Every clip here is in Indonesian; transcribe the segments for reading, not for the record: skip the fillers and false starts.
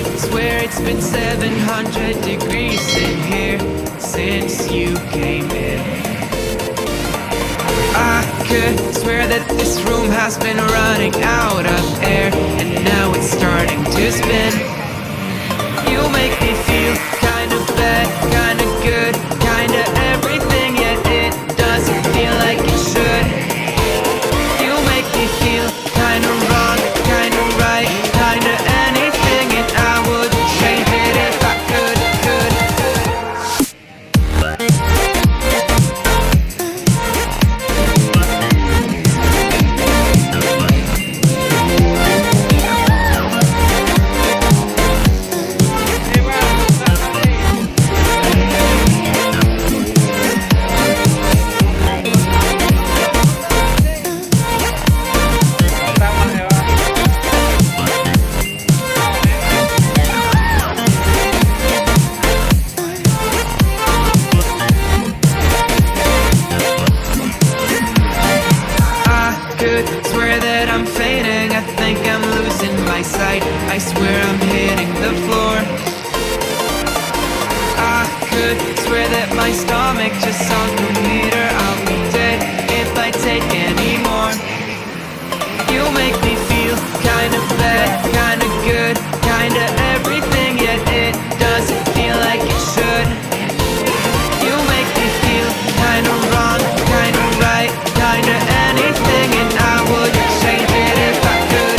could swear it's been 700 degrees in here since you came in. I could swear that this room has been running out of air, and now it's starting to spin. You make me feel kinda bad, kinda good, kinda everything, yet it doesn't feel like it should. You make me feel kinda wrong, kinda right, kinda anything, and I would change it if I could. Swear that I'm fainting, I think I'm losing my sight, I swear I'm hitting the floor. I could swear that my stomach just sunk a meter, I'll be dead if I take any more. You make me feel kinda bad, kinda good, kinda everything, yet it doesn't feel like it should. You make me feel kinda wrong, kinda right, kinda anything, and I would change it if I could.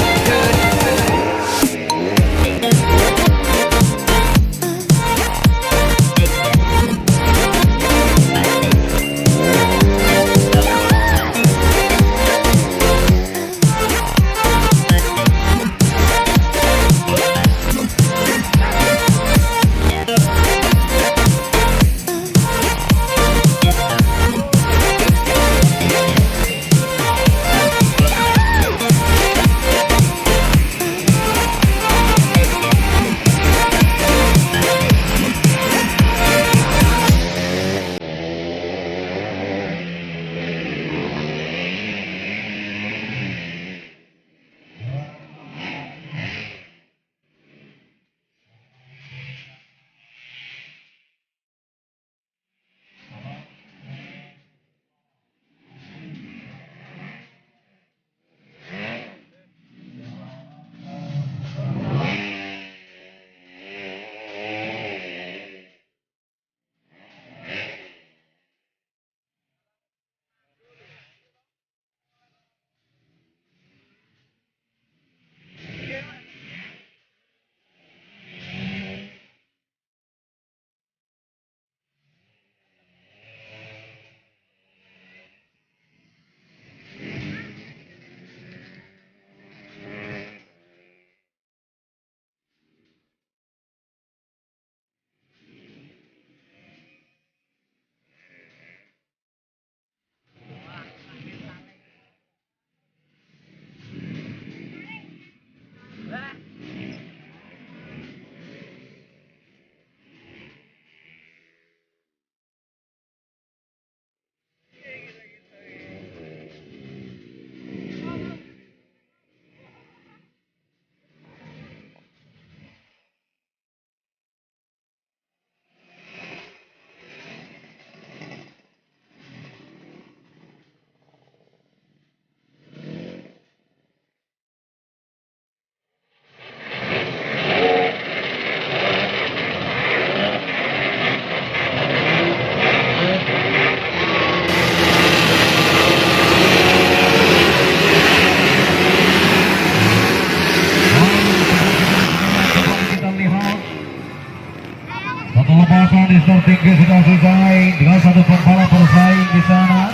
Mr. Tinggi sudah selesai dengan satu pembalap bersaing di sana.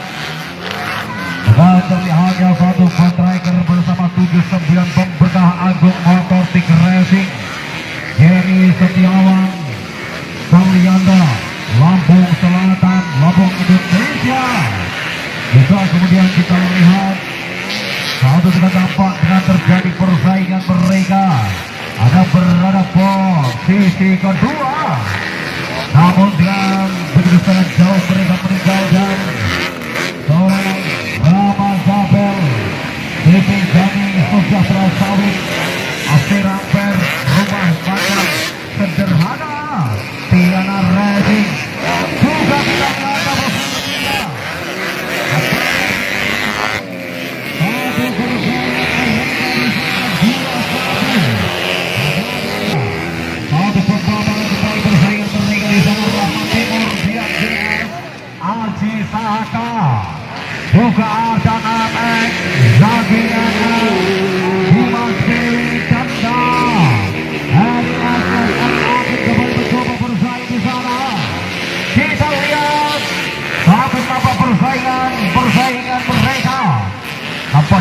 Dan terlihatnya satu striker bersama 79 pemberkah Agung Motor Tik Racing, Jerry Setiawan, Kalianda, Lampung Selatan, Lampung Indonesia. Juga kemudian kita melihat satu sudah tampak dengan terjadi persaingan mereka. Ada berada posisi kedua. Namun dengan begitu sangat jauh mereka meninggalkan seorang Rama Zabel, Titik Jani Sejahtera Sawit, Aspir Ampere, Rumah Tangga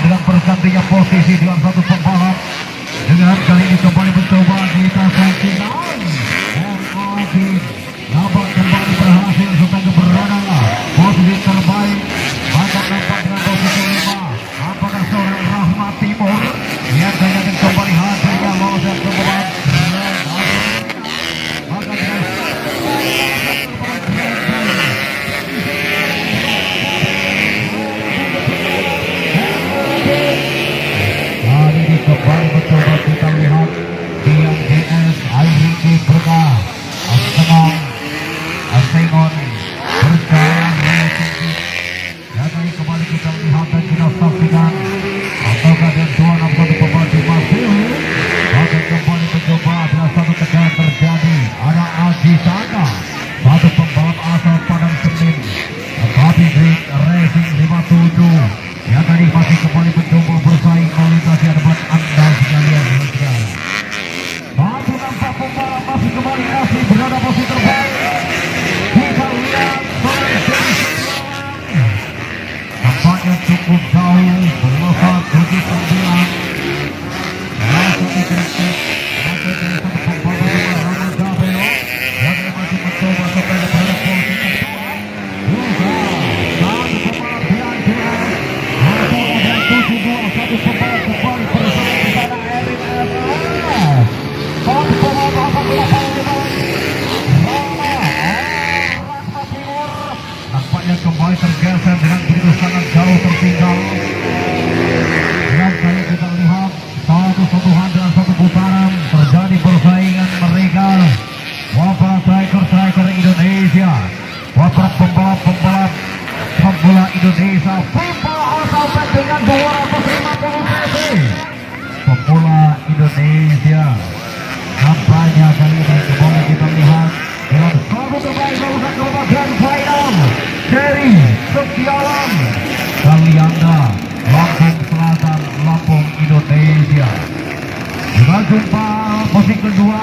dengan bergantinya posisi dengan satu pembalap. Dengan kali ini kembali mencoba kita saksikan Adi dapat kembali berhasil sebagai berada posisi terbaik. Maka dapat dengan posisi 5. Apakah seorang Rahmat Timur yang kembali hadirnya lolos dan kemudian maka dengan hari ini kembali mencoba kita lihat Dian GS IRT Berkah Senang Sengon Berkah dan ini kembali kita lihat dan kita saksikan ataukah dan 261 pembantu masih akan kembali mencoba bila satu tegangan terjadi. Ada Aji Saka, satu pembalap asal Padang Senin, Babi Green Racing 57 yang tadi masih kembali mencoba bersaing melintasi hadapan anda sekalian. Satu nampak pembalap masih kembali asli berada posisi terbaik. Kita lihat nampaknya cukup jauh berlosa 79. Langsung dikritik masih dari satu pembalap dengan Rahman Jabel yang masih mencoba supaya berada posisi terbaik. Juga satu pembalap Dian GS satu pembalap kembali bersama di sana Erin SS. Satu pembalap apabila Rahmat Timur nampaknya kembali tergeser dengan begitu sangat jauh tertinggal. Dan kali kita lihat satu sentuhan dan satu putaran terjadi persaingan mereka. Wapara striker Indonesia, wapara pembalap pemula Indonesia, pembalap sampai dengan 250 cc. Pemula Indonesia nampaknya kali ini kembali kita lihat dengan satu terbaik lulusan ke bagian final dari Setiawan Kalianda, Lampung Selatan, Lampung Indonesia. Kita jumpa posisi kedua